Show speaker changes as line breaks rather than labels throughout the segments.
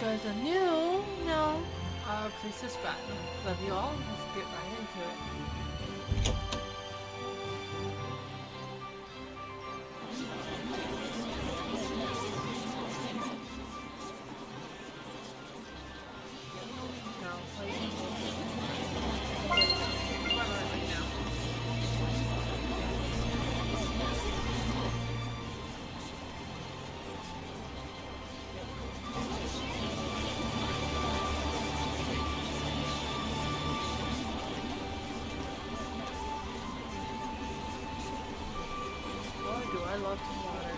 guys are new, no. Priestess Grattan. Love you all. Let's get right into it. No, wait. Right now. Boy, do I love some water.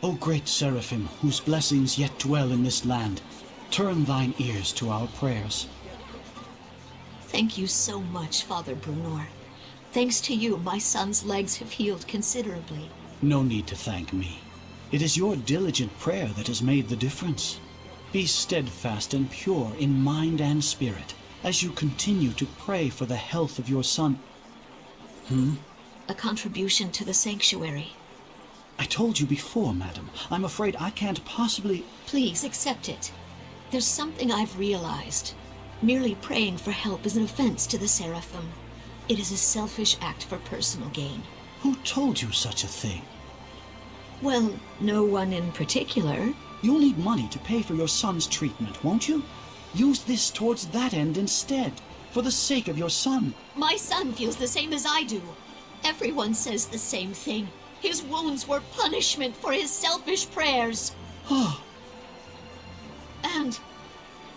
O great Seraphim, whose blessings yet dwell in this land, turn thine ears to our prayers.
Thank you so much, Father Brunor. Thanks to you, my son's legs have healed considerably.
No need to thank me. It is your diligent prayer that has made the difference. Be steadfast and pure in mind and spirit as you continue to pray for the health of your son.
A contribution to the sanctuary.
I told you before, madam. I'm afraid I can't possibly...
Please accept it. There's something I've realized. Merely praying for help is an offense to the Seraphim. It is a selfish act for personal gain.
Who told you such a thing?
Well, no one in particular.
You'll need money to pay for your son's treatment, won't you? Use this towards that end instead, for the sake of your son.
My son feels the same as I do. Everyone says the same thing. His wounds were punishment for his selfish prayers. And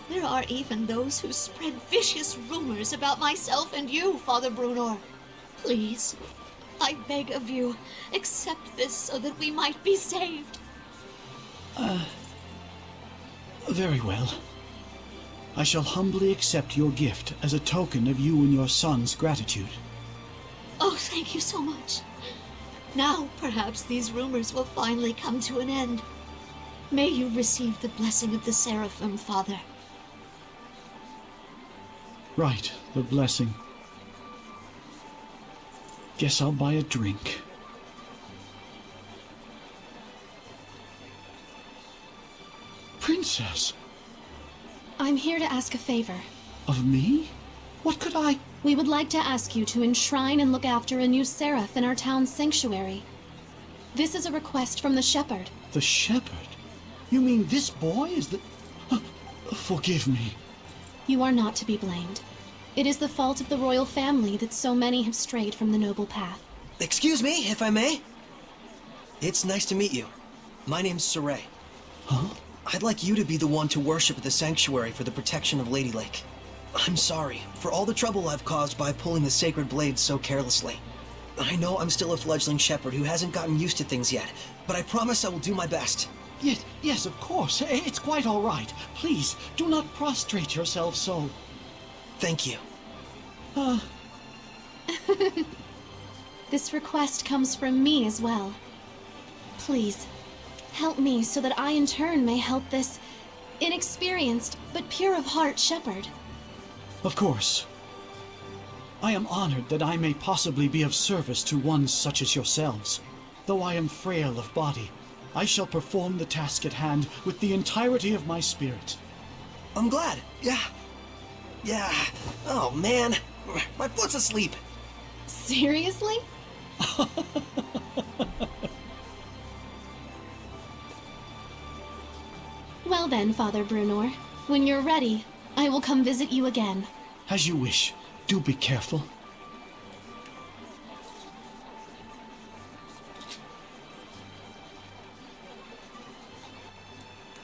there are even those who spread vicious rumors about myself and you, Father Brunor. Please, I beg of you, accept this so that we might be saved.
Very well. I shall humbly accept your gift as a token of you and your son's gratitude.
Oh, thank you so much. Now, perhaps these rumors will finally come to an end. May you receive the blessing of the Seraphim, Father.
Right, the blessing. Guess I'll buy a drink. Princess!
I'm here to ask a favor.
Of me? What could I...
We would like to ask you to enshrine and look after a new seraph in our town's sanctuary. This is a request from the shepherd.
The shepherd? You mean this boy is the... Forgive me.
You are not to be blamed. It is the fault of the royal family that so many have strayed from the noble path.
Excuse me, if I may? It's nice to meet you. My name's Saray.
Huh?
I'd like you to be the one to worship at the sanctuary for the protection of Lady Lake. I'm sorry for all the trouble I've caused by pulling the sacred blades so carelessly. I know I'm still a fledgling shepherd who hasn't gotten used to things yet, but I promise I will do my best.
Yes, of course. It's quite all right. Please, do not prostrate yourself so.
Thank you.
This request comes from me as well. Please, help me so that I in turn may help this inexperienced but pure of heart shepherd.
Of course. I am honored that I may possibly be of service to one such as yourselves. Though I am frail of body, I shall perform the task at hand with the entirety of my spirit.
I'm glad. Yeah. Oh, man. My foot's asleep.
Seriously? Well then, Father Brunor, when you're ready, I will come visit you again.
As you wish. Do be careful.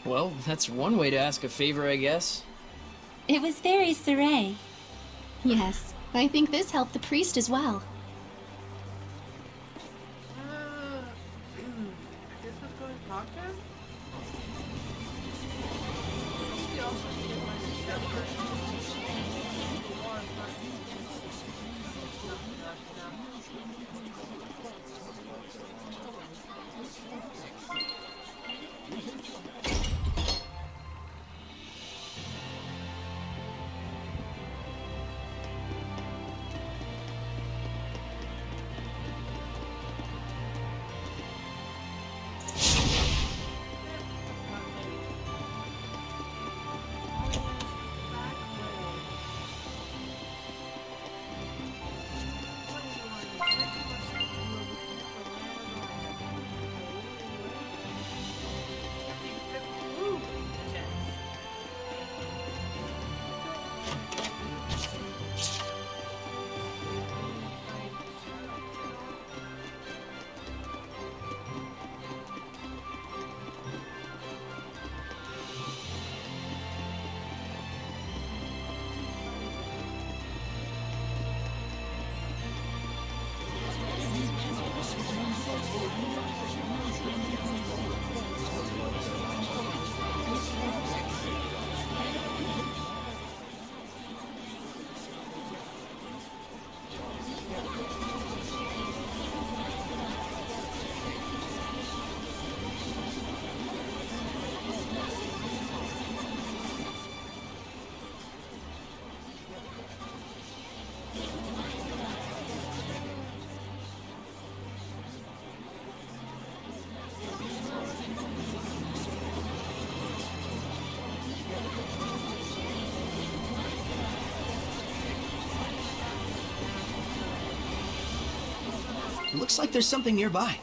Well, that's one way to ask a favor, I guess.
It was very Saray.
Yes, I think this helped the priest as well.
I guess let's go and talk to him? He also did my shepherd.
Looks like there's something nearby.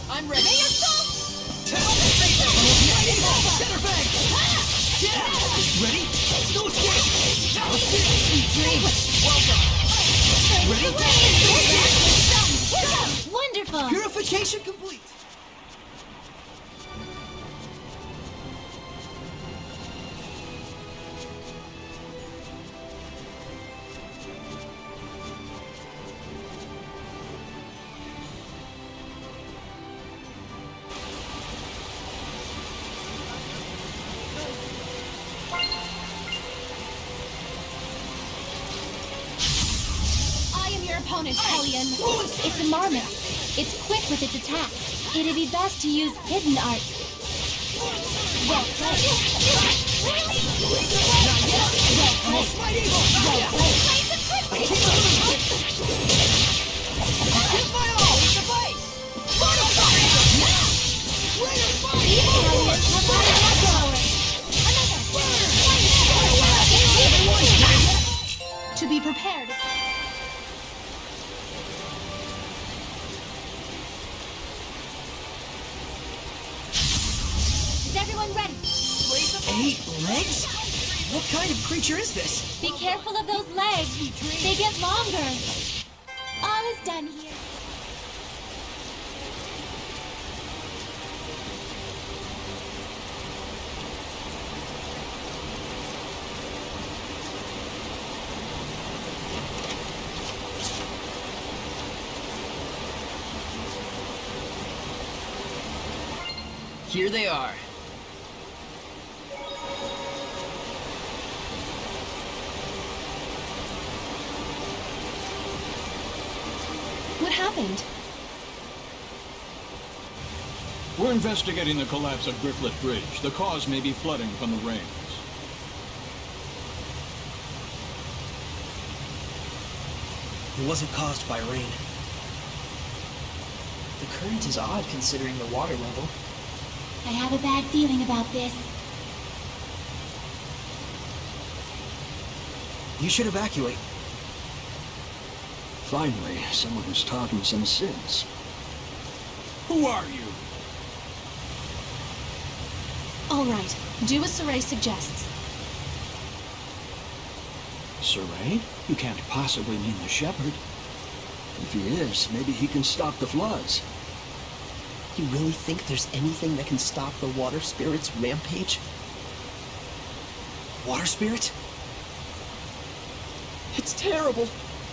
I'm ready.
Center bang! Yeah! Ready? No escape! Now sweet dreams! Welcome! Ready?
Wonderful!
Purification complete!
Opponent, Hellion. It's a marmot. It's quick with its attacks. It'd be best to use hidden arts. Well played. To be prepared. Everyone ready?
8 legs? What kind of creature is this?
Be careful of those legs. They get longer. All is done here.
Here they are.
What happened?
We're investigating the collapse of Grifflet Bridge. The cause may be flooding from the rains.
It wasn't caused by rain.
The current is odd considering the water level.
I have a bad feeling about this.
You should evacuate.
Finally, someone who's talking some sense.
Who are you?
All right, do as Saray suggests.
Saray? You can't possibly mean the shepherd.
If he is, maybe he can stop the floods.
You really think there's anything that can stop the water spirit's rampage? Water spirit? It's terrible.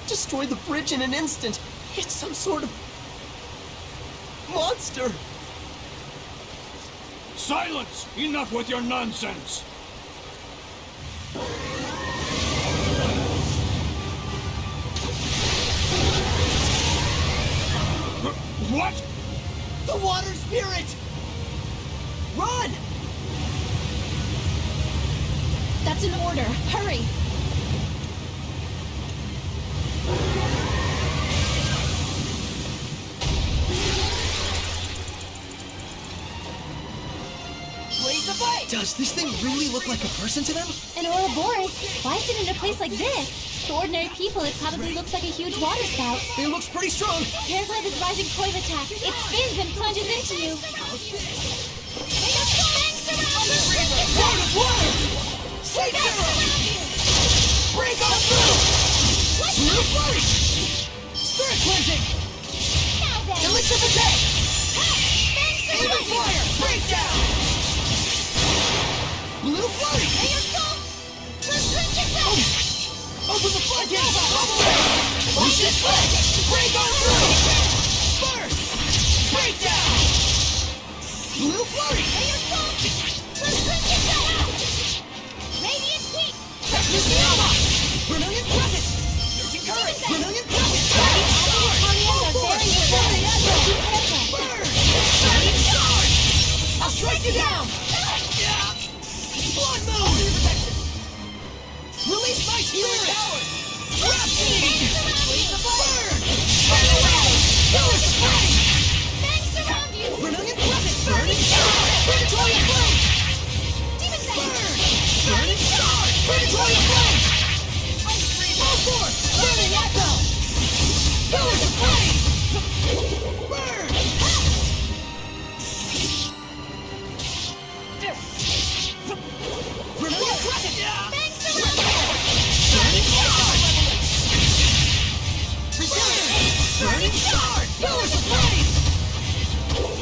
Destroy the bridge in an instant. It's some sort of monster.
Silence! Enough with your nonsense! What?
The water spirit! Run!
That's an order. Hurry!
Does this thing really look like a person to them?
An Ouroboros? Why sit in a place like this? To ordinary people, it probably looks like a huge water spout.
It looks pretty strong.
Careful of his rising coil attack. It spins and plunges into you.
Water of water! Slate zero! Break on through! Blue flurry! Spirit cleansing! Elixir protect! Evil fire! Breakdown! Blue flurry! Open the floodgates! Ocean flex! Break on through! Burst! Breakdown! Blue flurry!
Radiant heat!
Technic Yama! Vermilion crescent! Searching current! Vermilion crescent! Burning charge! Full force! Burning aggro! Burn! Burning charge! I'll strike you down! Blood moon! Release my spirit! Rhapsody! Burn! Burn away! Power spring! Vermilion crescent! Burning charge! Predatory flame! Burn! Burning charge! Predatory flame! Full force! Burning echo! Pillars of flame! Burn! Vermilion crescent! Burning charge! Burning charge! Pillars of flame!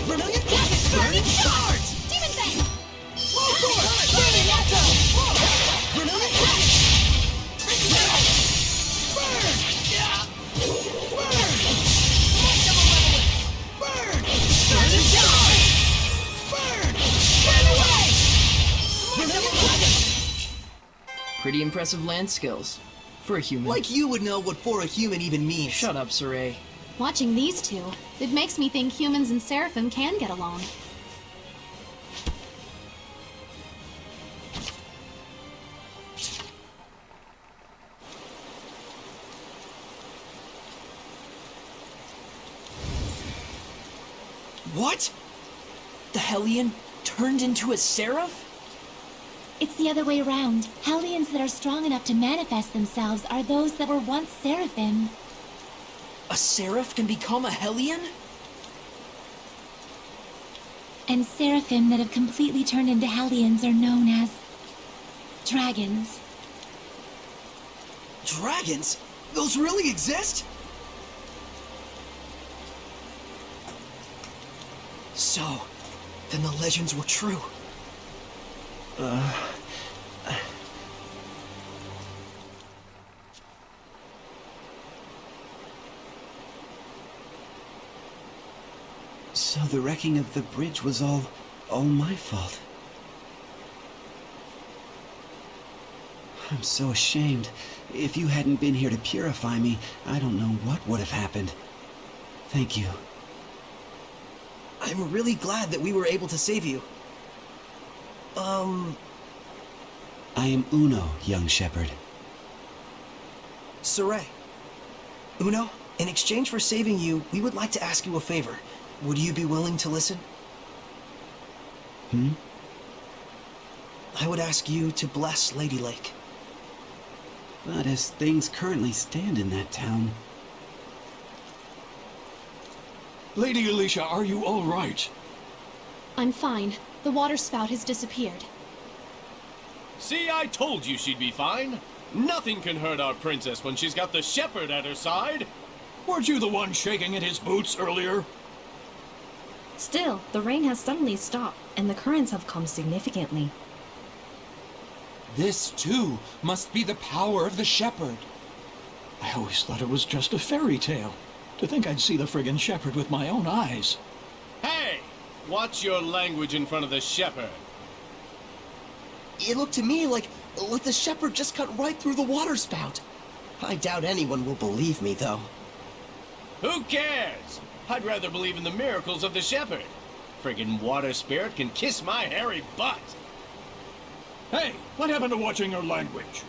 Vermilion crescent! Burning charge!
Demon Fang!
Full force! Burning echo! Vermilion crescent! Burn! Burn! Burn! Burning charge! Burn! Burn away! Vermilion crescent!
Pretty impressive land skills. For a human.
Like you would know what for a human even means.
Shut up, Saray.
Watching these two, it makes me think humans and Seraphim can get along.
What? The Hellion turned into a seraph?
It's the other way around. Hellions that are strong enough to manifest themselves are those that were once Seraphim.
A seraph can become a Hellion?
And Seraphim that have completely turned into Hellions are known as dragons.
Dragons? Those really exist? So, then the legends were true.
So the wrecking of the bridge was all my fault. I'm so ashamed. If you hadn't been here to purify me, I don't know what would have happened. Thank you.
I'm really glad that we were able to save you.
I am Uno, young shepherd.
Saray. Uno, in exchange for saving you, we would like to ask you a favor. Would you be willing to listen? I would ask you to bless Lady Lake.
But as things currently stand in that town...
Lady Alicia, are you all right?
I'm fine. The water spout has disappeared.
See, I told you she'd be fine. Nothing can hurt our princess when she's got the shepherd at her side.
Weren't you the one shaking in his boots earlier?
Still, the rain has suddenly stopped, and the currents have calmed significantly.
This, too, must be the power of the shepherd.
I always thought it was just a fairy tale. To think I'd see the friggin' shepherd with my own eyes.
Hey! Watch your language in front of the shepherd.
It looked to me like the shepherd just cut right through the water spout. I doubt anyone will believe me, though.
Who cares? I'd rather believe in the miracles of the shepherd. Friggin' water spirit can kiss my hairy butt.
Hey, what happened to watching your language?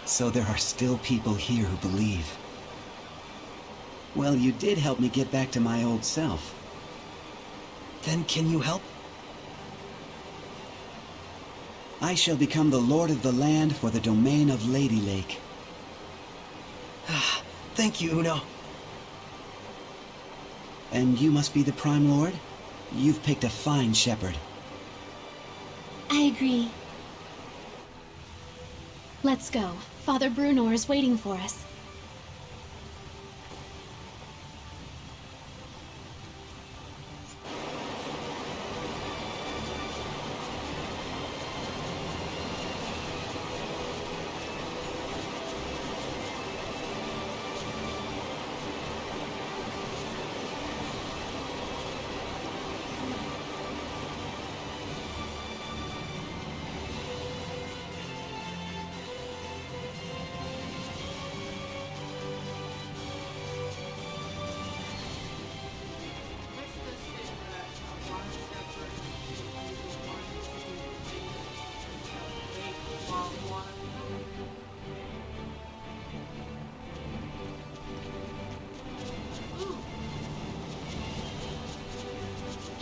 So there are still people here who believe. Well, you did help me get back to my old self.
Then can you help?
I shall become the lord of the land for the domain of Lady Lake.
Thank you, Uno.
And you must be the Prime Lord? You've picked a fine shepherd.
I agree.
Let's go. Father Brunor is waiting for us.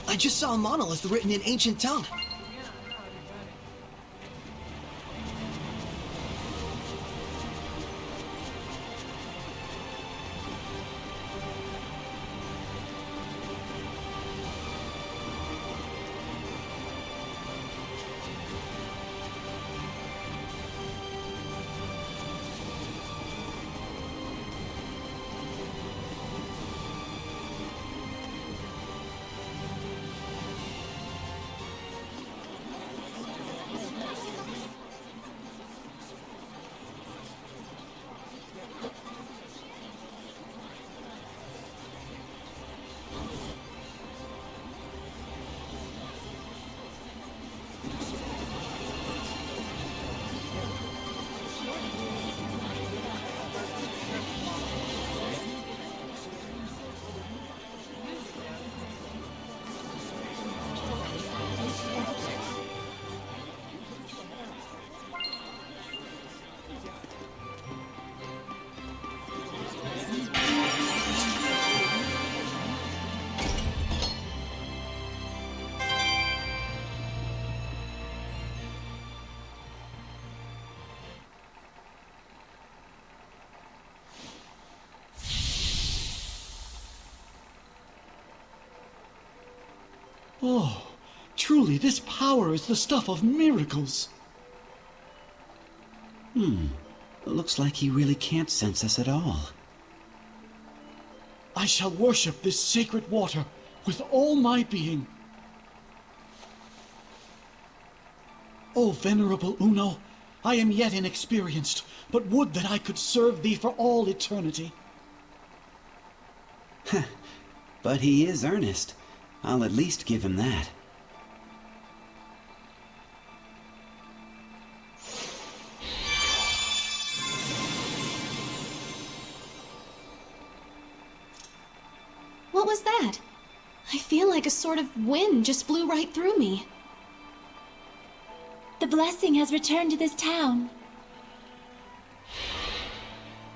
I just saw a monolith written in ancient tongue.
Oh, truly this power is the stuff of miracles.
Looks like he really can't sense us at all.
I shall worship this sacred water with all my being. O venerable Uno, I am yet inexperienced, but would that I could serve thee for all eternity.
But he is earnest. I'll at least give him that.
What was that? I feel like a sort of wind just blew right through me.
The blessing has returned to this town.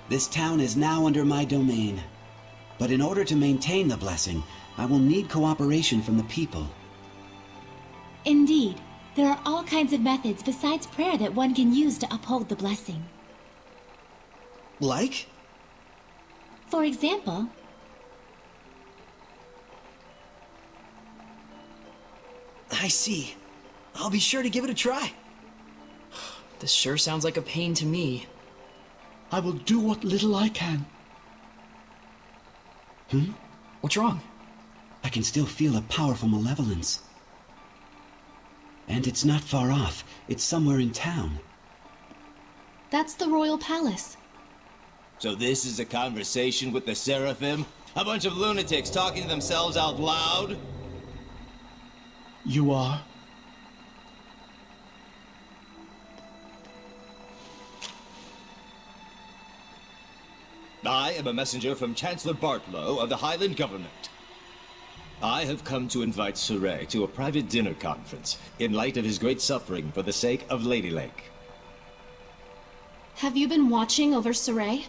This town is now under my domain. But in order to maintain the blessing, I will need cooperation from the people.
Indeed, there are all kinds of methods besides prayer that one can use to uphold the blessing.
Like?
For example,
I see. I'll be sure to give it a try.
This sure sounds like a pain to me.
I will do what little I can.
What's wrong?
I can still feel a powerful malevolence. And it's not far off. It's somewhere in town.
That's the royal palace.
So this is a conversation with the Seraphim? A bunch of lunatics talking to themselves out loud?
You are?
I am a messenger from Chancellor Bartlow of the Highland government. I have come to invite Surrey to a private dinner conference in light of his great suffering for the sake of Lady Lake.
Have you been watching over Saray?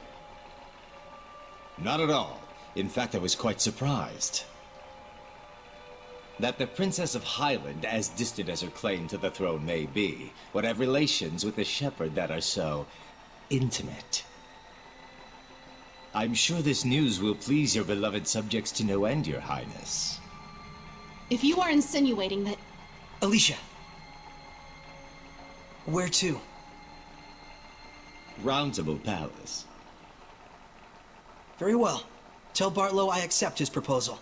Not at all. In fact, I was quite surprised. That the Princess of Highland, as distant as her claim to the throne may be, would have relations with the shepherd that are so intimate. I'm sure this news will please your beloved subjects to no end, Your Highness.
If you are insinuating that...
Alicia! Where to?
Roundtable Palace.
Very well. Tell Bartlow I accept his proposal.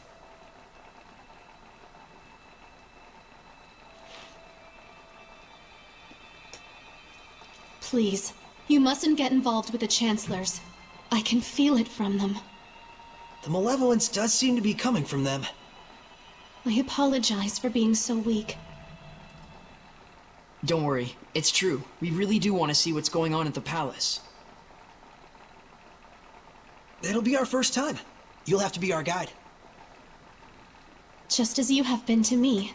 Please, you mustn't get involved with the Chancellors. I can feel it from them.
The malevolence does seem to be coming from them.
I apologize for being so weak.
Don't worry, it's true. We really do want to see what's going on at the palace.
It'll be our first time. You'll have to be our guide.
Just as you have been to me.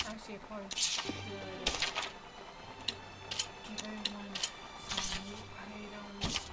Actually, a point should give everyone some new items.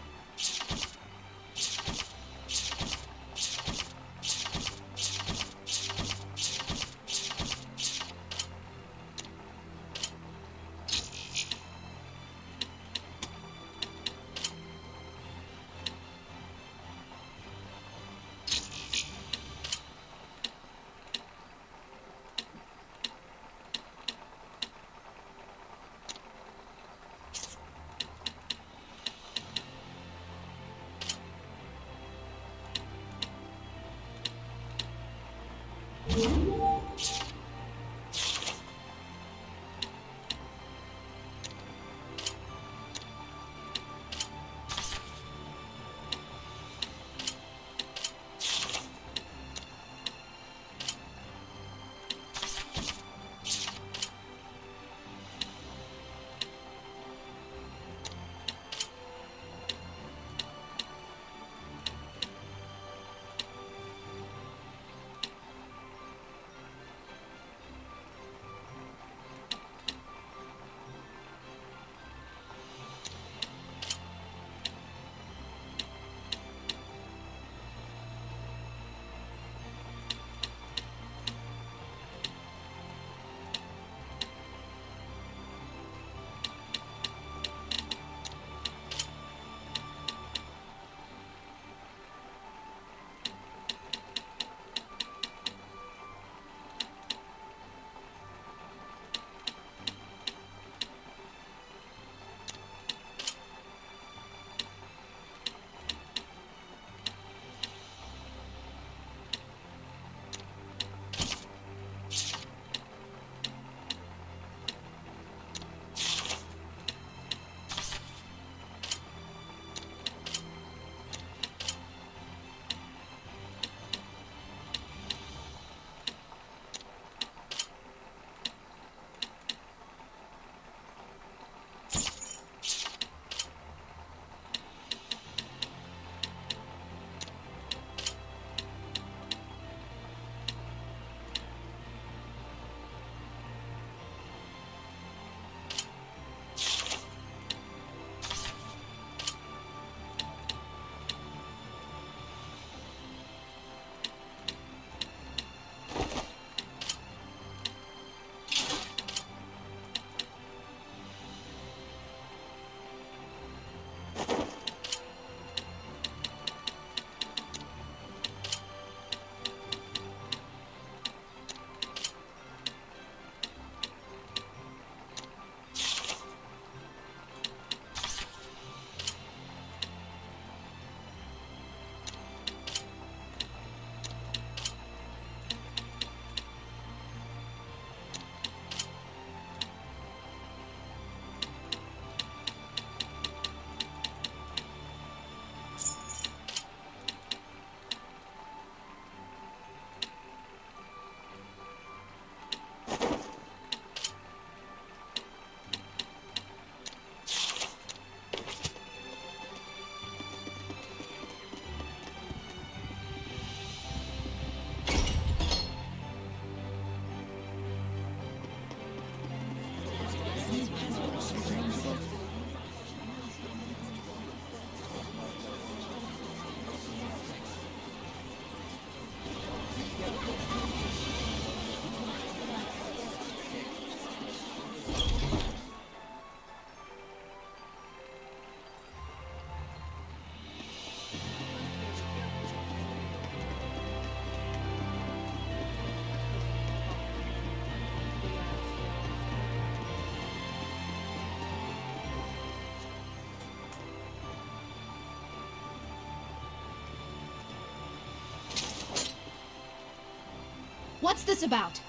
What's this about?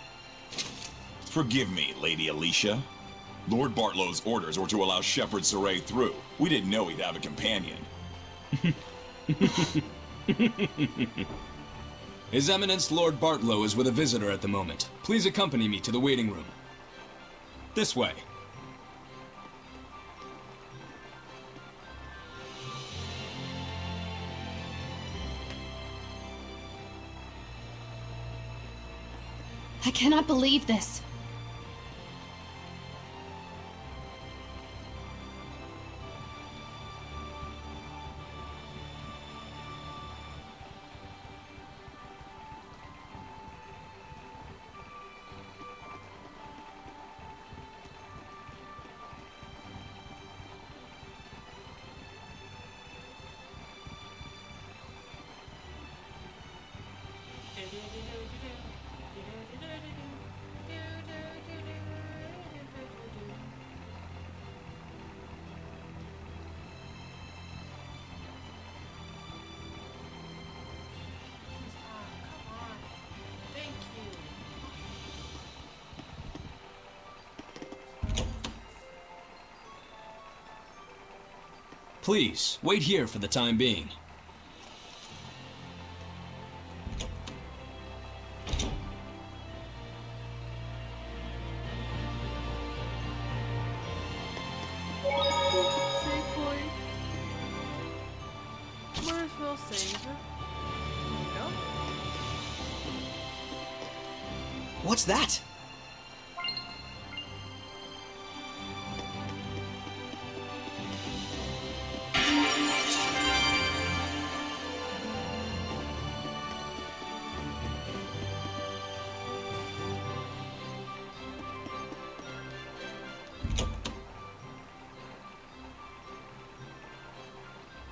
Forgive me, Lady Alicia. Lord Bartlow's orders were to allow Shepherd Saray through. We didn't know he'd have a companion.
His Eminence Lord Bartlow is with a visitor at the moment. Please accompany me to the waiting room. This way.
I cannot believe this.
Please, wait here for the time being.
Save point. Might as well save. There you go.
What's that?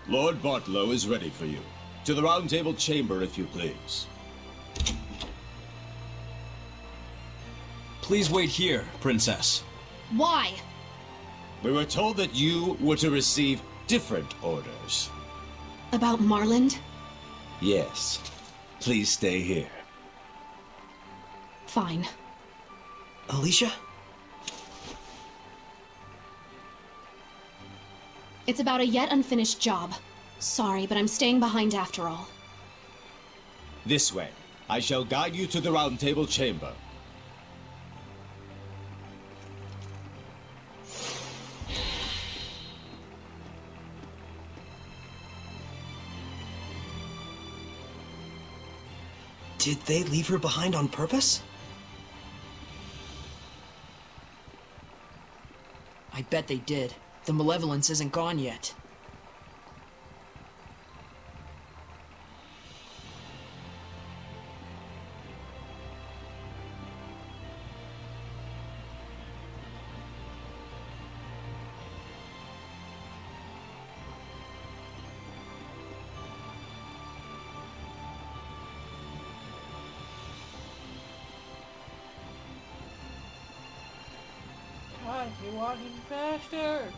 Lord Bartlow is ready for you. To the Round Table chamber, if you please.
Please wait here, Princess.
Why?
We were told that you were to receive different orders.
About Marland?
Yes. Please stay here.
Fine.
Alicia?
It's about a yet unfinished job. Sorry, but I'm staying behind after all.
This way. I shall guide you to the Round Table chamber.
Did they leave her behind on purpose?
I bet they did. The malevolence isn't gone yet.
God, you're walking faster!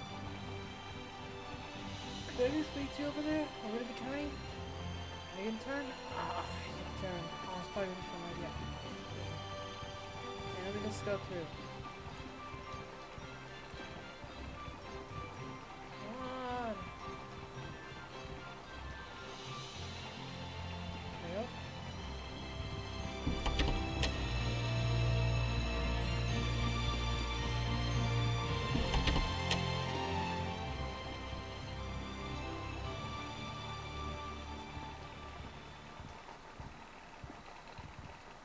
Could I just meet you over there? Over to the county? Are you gonna turn? Ah, I can turn. Oh, it's probably a different idea. Okay, let me just go through. Come on! There you go.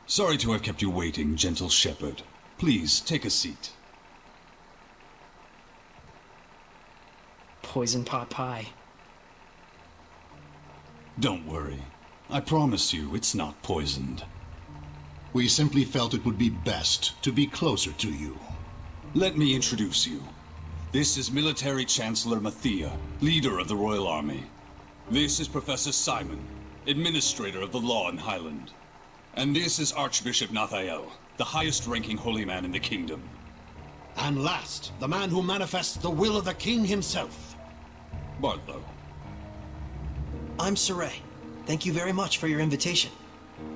Sorry to have kept you waiting, gentle shepherd. Please, take a seat.
Poison pot pie.
Don't worry. I promise you it's not poisoned.
We simply felt it would be best to be closer to you.
Let me introduce you. This is Military Chancellor Mathia, leader of the Royal Army. This is Professor Simon, administrator of the law in Highland. And this is Archbishop Nathael, the highest-ranking holy man in the kingdom.
And last, the man who manifests the will of the king himself.
Bartlow.
I'm Saray. Thank you very much for your invitation.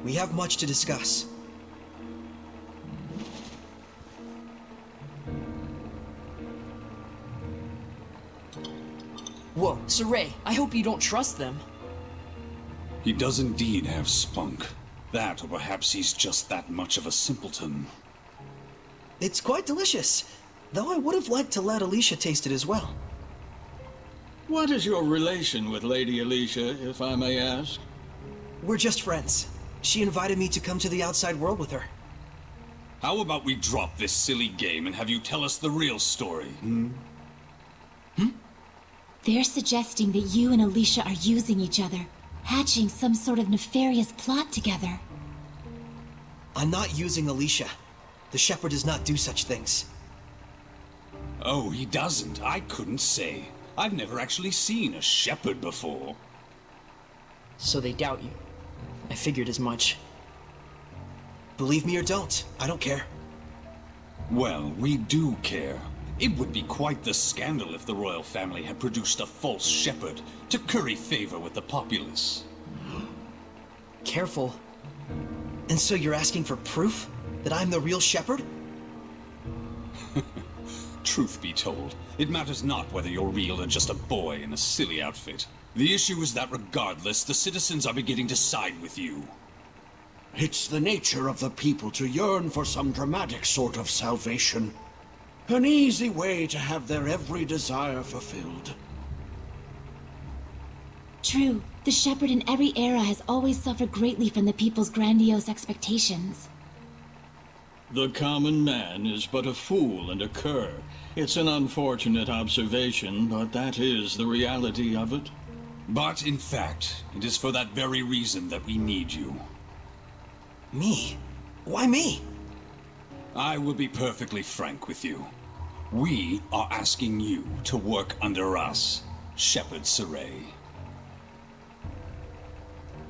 We have much to discuss.
Whoa, Saray, I hope you don't trust them.
He does indeed have spunk. That, or perhaps he's just that much of a simpleton.
It's quite delicious, though I would have liked to let Alicia taste it as well.
What is your relation with Lady Alicia, if I may ask?
We're just friends. She invited me to come to the outside world with her.
How about we drop this silly game and have you tell us the real story, hmm?
They're suggesting that you and Alicia are using each other, hatching some sort of nefarious plot together.
I'm not using Alicia. The Shepherd does not do such things.
Oh, he doesn't? I couldn't say. I've never actually seen a shepherd before.
So they doubt you. I figured as much.
Believe me or don't, I don't care.
Well, we do care. It would be quite the scandal if the royal family had produced a false shepherd to curry favor with the populace.
Careful. And so you're asking for proof that I'm the real shepherd?
Truth be told, it matters not whether you're real or just a boy in a silly outfit. The issue is that regardless, the citizens are beginning to side with you.
It's the nature of the people to yearn for some dramatic sort of salvation. An easy way to have their every desire fulfilled.
True, the shepherd in every era has always suffered greatly from the people's grandiose expectations.
The common man is but a fool and a cur. It's an unfortunate observation, but that is the reality of it.
But, in fact, it is for that very reason that we need you.
Me? Why me?
I will be perfectly frank with you. We are asking you to work under us, Shepherd Saray.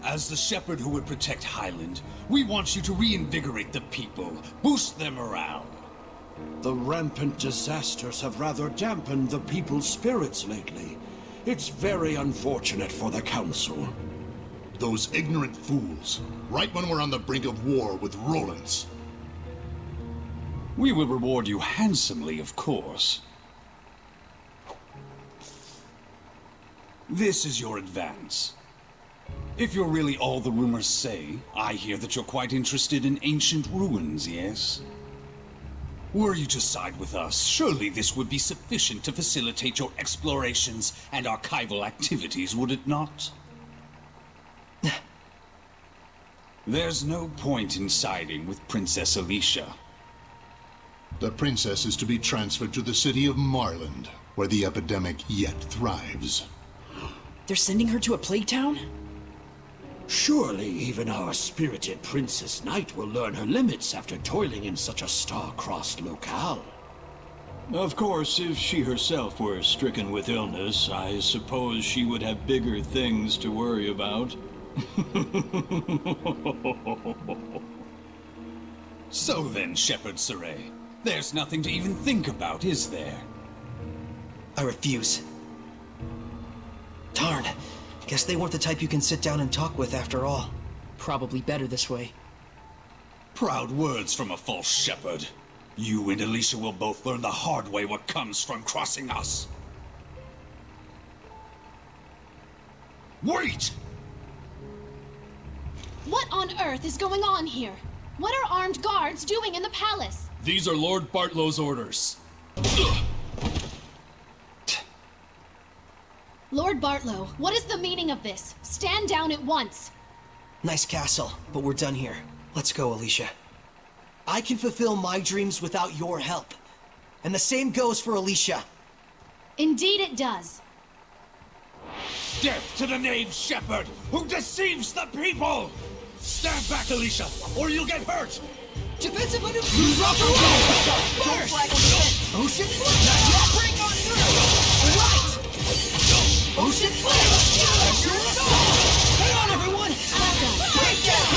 As the shepherd who would protect Highland, we want you to reinvigorate the people, boost their morale.
The rampant disasters have rather dampened the people's spirits lately. It's very unfortunate for the Council. Those ignorant fools, right when we're on the brink of war with Rollins.
We will reward you handsomely, of course. This is your advance. If you're really all the rumors say, I hear that you're quite interested in ancient ruins, yes? Were you to side with us, surely this would be sufficient to facilitate your explorations and archival activities, would it not? There's no point in siding with Princess Alicia.
The princess is to be transferred to the city of Marland, where the epidemic yet thrives.
They're sending her to a plague town?
Surely even our spirited Princess Knight will learn her limits after toiling in such a star-crossed locale.
Of course, if she herself were stricken with illness, I suppose she would have bigger things to worry about.
So then, Shepherd Saray, there's nothing to even think about, is there?
I refuse. Darn. Guess they weren't the type you can sit down and talk with after all.
Probably better this way.
Proud words from a false shepherd. You and Alicia will both learn the hard way what comes from crossing us. Wait!
What on earth is going on here? What are armed guards doing in the palace?
These are Lord Bartlow's orders.
Lord Bartlow, what is the meaning of this? Stand down at once.
Nice castle, but we're done here. Let's go, Alicia. I can fulfill my dreams without your help. And the same goes for Alicia.
Indeed it does.
Death to the knave shepherd who deceives the people! Stand back, Alicia, or you'll get hurt!
Defensive under... Rock and roll! Don't flag on defense! Ocean flip! Bring on through! Right! Ocean flip! Hang on, everyone! Break down!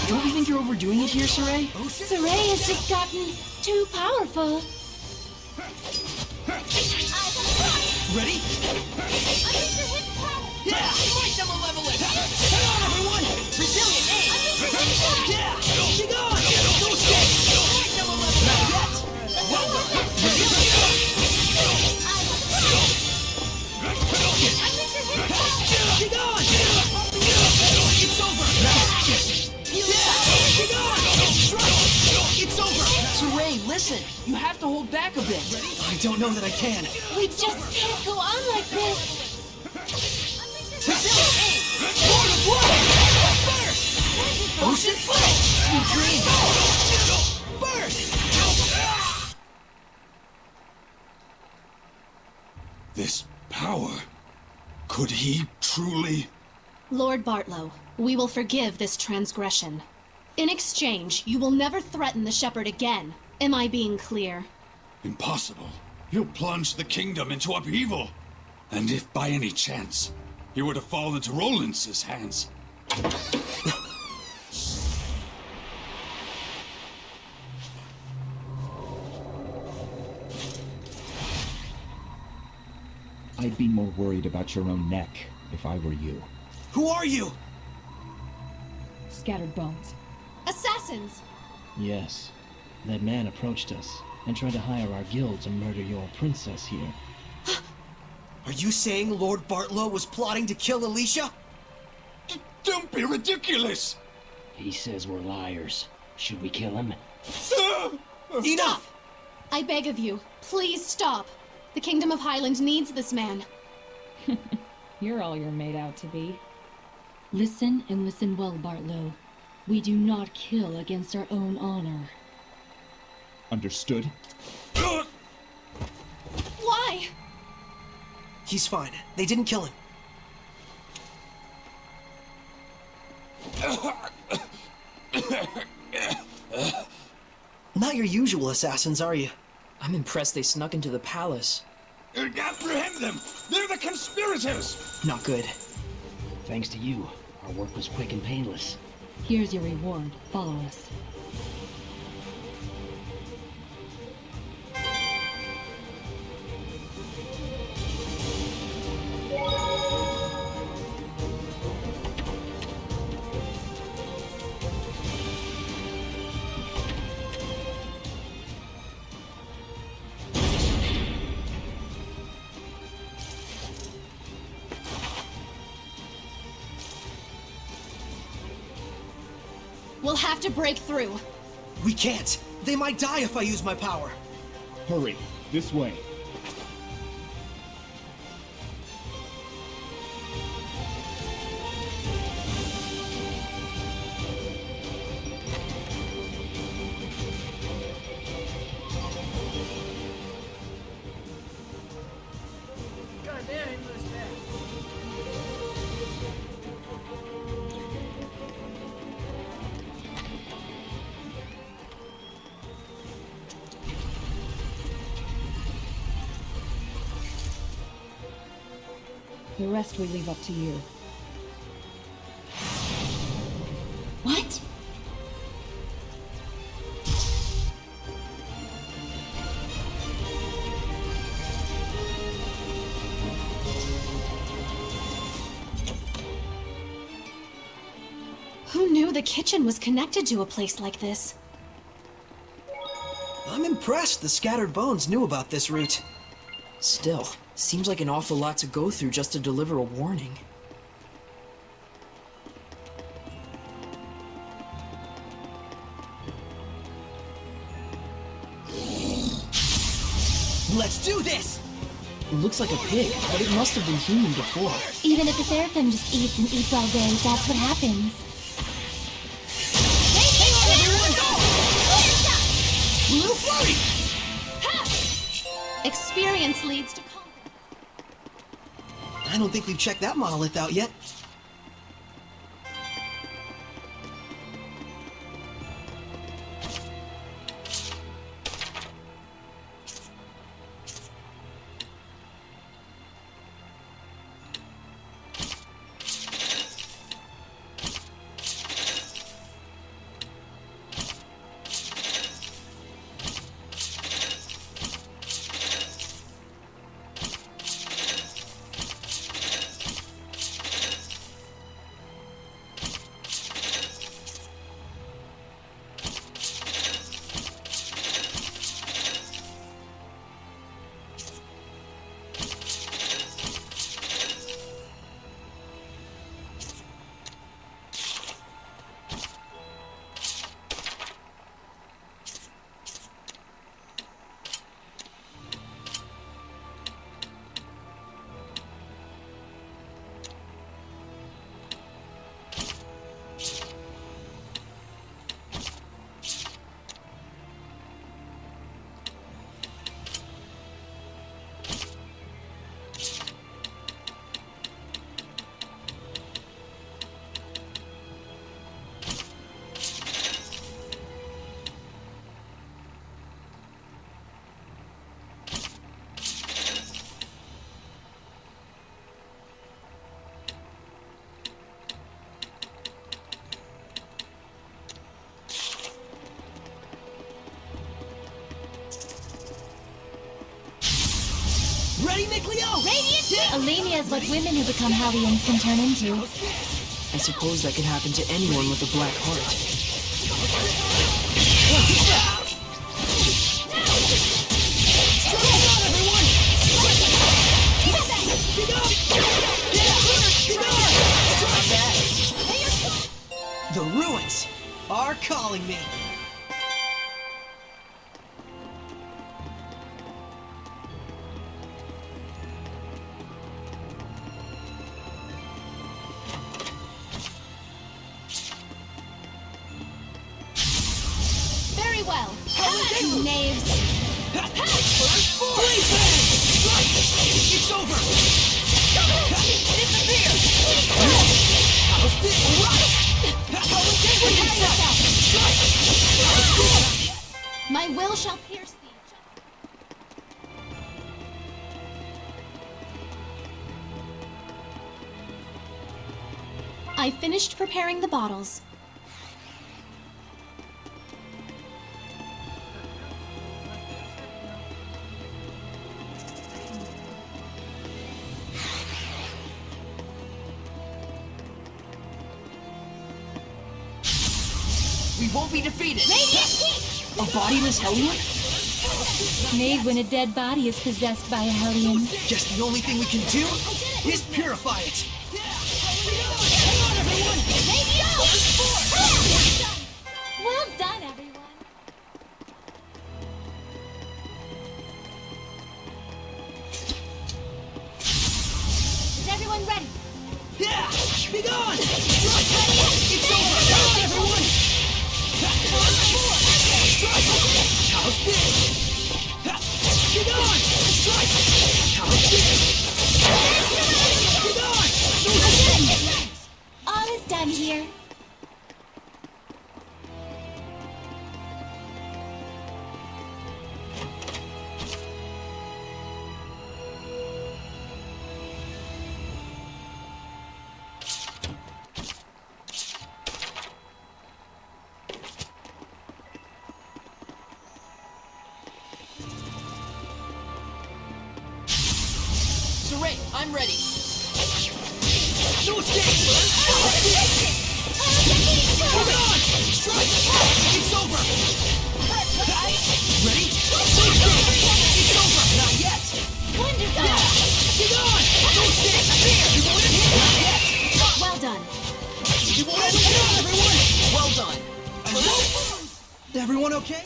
Don't you think you're overdoing it here, Saray?
Saray has just gotten too powerful.
Ready? Yeah! Smite them a level it! Hang on, everyone! Resilient aim! Yeah! Be gone! No escape! Smite them a level it! Not yet! Well done!
Listen, you have to hold back a bit.
I don't know that I can.
We just can't go on like this.
Ocean Flare!
Sweet dreams.
Burst!
This power. Could he truly?
Lord Bartlow, we will forgive this transgression. In exchange, you will never threaten the shepherd again. Am I being clear?
Impossible. He'll plunge the kingdom into upheaval. And if by any chance he were to fall into Rollins' hands.
I'd be more worried about your own neck if I were you.
Who are you?
Scattered bones.
Assassins!
Yes. That man approached us and tried to hire our guild to murder your princess here.
Are you saying Lord Bartlow was plotting to kill Alicia?
Don't be ridiculous!
He says we're liars. Should we kill him?
Enough!
I beg of you, please stop. The Kingdom of Highland needs this man.
You're all you're made out to be.
Listen and listen well, Bartlow. We do not kill against our own honor.
Understood?
Why?
He's fine. They didn't kill him. Not your usual assassins, are you?
I'm impressed they snuck into the palace.
Apprehend them! They're the conspirators!
Not good.
Thanks to you, our work was quick and painless.
Here's your reward. Follow us.
We'll have to break through.
We can't. They might die if I use my power.
Hurry, this way.
God damn, he moves fast.
The rest we leave up to you.
What?
Who knew the kitchen was connected to a place like this?
I'm impressed the Scattered Bones knew about this route.
Still, seems like an awful lot to go through just to deliver a warning.
Let's do this!
It looks like a pig, but it must have been human before.
Even if the Seraphim just eats and eats all day, that's what happens.
Blue Flurry!
Experience leads to confidence.
I don't think we've checked that monolith out yet. Ready, Mikleo?
Radiant! Alenia is what women who become Hellions can turn into.
I suppose that can happen to anyone with a black heart.
The ruins are calling me.
Very well. Come at you, knaves.
It's over. Disappear.
My will shall pierce thee. I finished preparing the bottles.
We won't be defeated.
A bodiless Hellion?
Made when a dead body is possessed by a Hellion.
Guess the only thing we can do is purify it.
Well done, everyone. Is everyone ready?
Yeah! Be gone! It's over! Come on, everyone! How's this? Be gone! Strike! How's this? Be gone!
All is done here.
Saray, I'm ready. No escape! Hold on! Strike! It's over! Ready? No escape! It's over! Not yet!
Wonderful!
Get on! No escape! You won't hit! Not yet!
Well done.
You won't hit! Everyone! Well done! Everyone okay?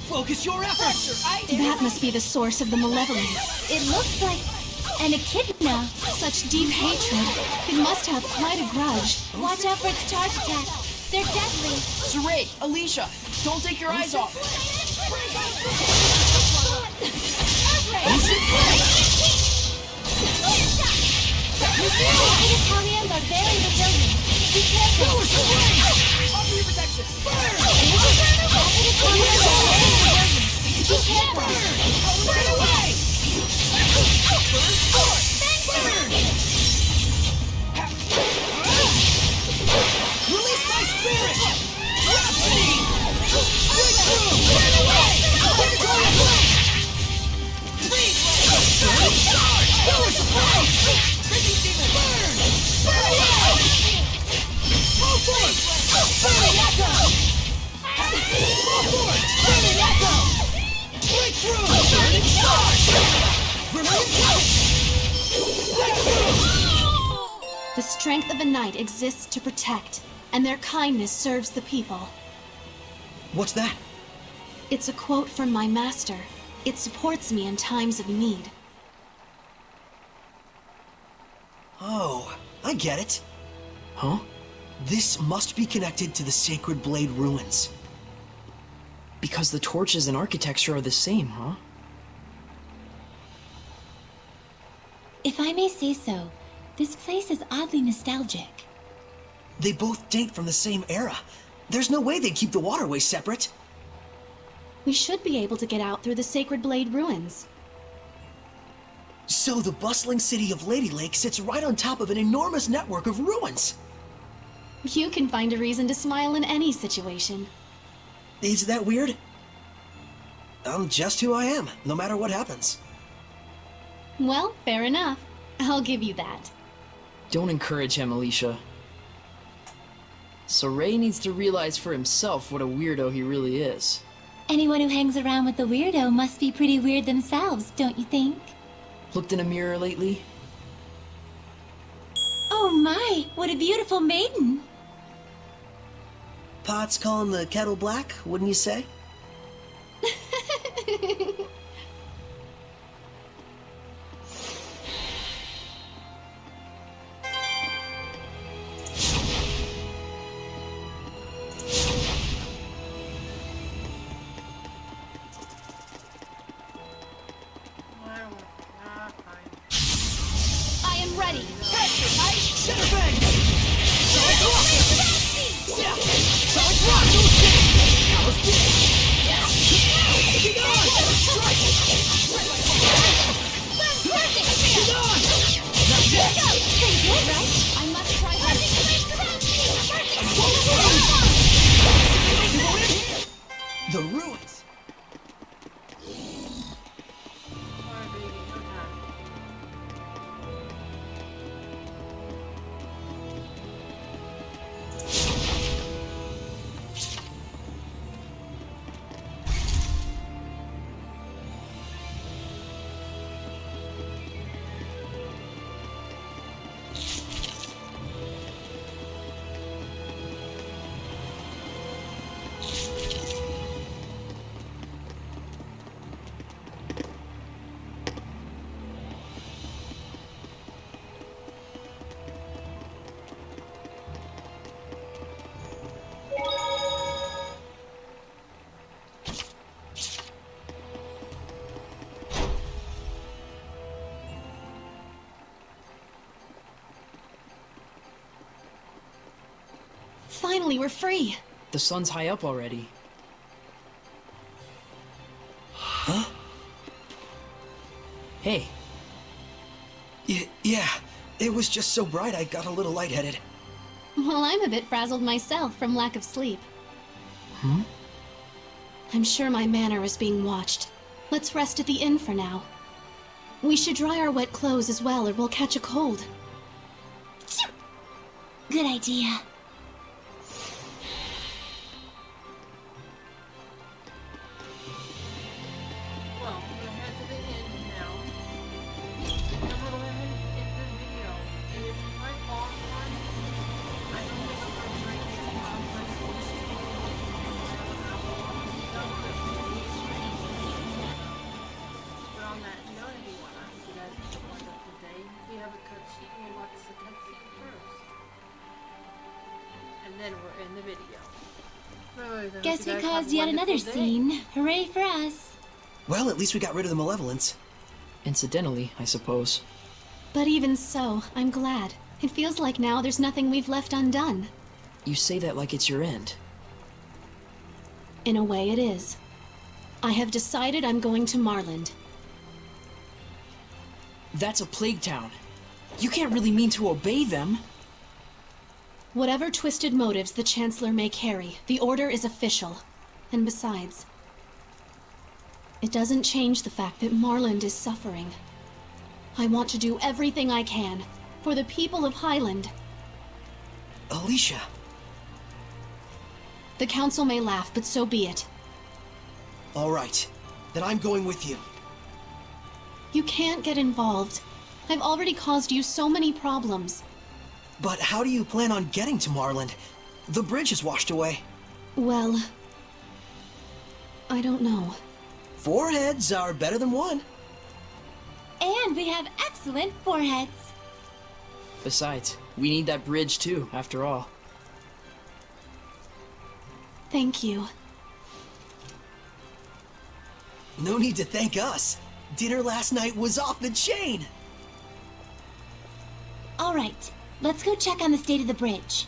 Focus your efforts!
That must be the source of the malevolence.
It looks like an echidna.
Such deep hatred. It must have quite a grudge.
Watch out for its charge attack. They're deadly.
Saray, Alicia, don't take your eyes off it!
Its Hellions are very resilient. Be careful.
Offer your protection! Burn!
Its Hellions are very resilient. Be careful.
Burn away!
Burn!
Release my spirit! Rhapsody! Breakthrough! Burn away! Predatory blade! Burn! Charge! Power supply! Breaking demon! Burn! Burn away! Full force! Burning echo! Full force! Burning echo! Breakthrough! Burning charge! Vermilion touch! Breakthrough!
The strength of a knight exists to protect, and their kindness serves the people.
What's that?
It's a quote from my master. It supports me in times of need.
Oh, I get it.
Huh?
This must be connected to the Sacred Blade ruins.
Because the torches and architecture are the same, huh?
If I may say so, this place is oddly nostalgic.
They both date from the same era. There's no way they'd keep the waterways separate.
We should be able to get out through the Sacred Blade ruins.
So the bustling city of Lady Lake sits right on top of an enormous network of ruins.
You can find a reason to smile in any situation.
Is that weird? I'm just who I am, no matter what happens.
Well, fair enough. I'll give you that.
Don't encourage him, Alicia. Saray needs to realize for himself what a weirdo he really is.
Anyone who hangs around with a weirdo must be pretty weird themselves, don't you think?
Looked in a mirror lately?
Oh my, what a beautiful maiden!
Pot's calling the kettle black, wouldn't you say?
I am ready. I must try
The ruins!
Finally, we're free.
The sun's high up already.
Huh?
Hey.
Yeah, it was just so bright I got a little lightheaded.
Well, I'm a bit frazzled myself from lack of sleep.
Hmm?
I'm sure my manor is being watched. Let's rest at the inn for now. We should dry our wet clothes as well, or we'll catch a cold.
Good idea.
Well, we're gonna head to the inn now. And we're gonna head into the video. And it's quite long one. I don't think I'm gonna break it down, but on that note, everyone, I hope you guys have a wonderful day. If you have a cutscene, we'll watch the cutscene first. And then we're in the video.
Guess we caused yet another scene. Hooray for us.
Well, at least we got rid of the malevolence.
Incidentally, I suppose.
But even so, I'm glad. It feels like now there's nothing we've left undone.
You say that like it's your end.
In a way, it is. I have decided I'm going to Marland.
That's a plague town. You can't really mean to obey them.
Whatever twisted motives the Chancellor may carry, the order is official. And besides, it doesn't change the fact that Marland is suffering. I want to do everything I can for the people of Highland.
Alicia.
The Council may laugh, but so be it.
All right. Then I'm going with you.
You can't get involved. I've already caused you so many problems.
But how do you plan on getting to Marland? The bridge is washed away.
Well, I don't know.
4 heads are better than 1.
And we have excellent foreheads.
Besides, we need that bridge too, after all.
Thank you.
No need to thank us. Dinner last night was off the chain.
All right, let's go check on the state of the bridge.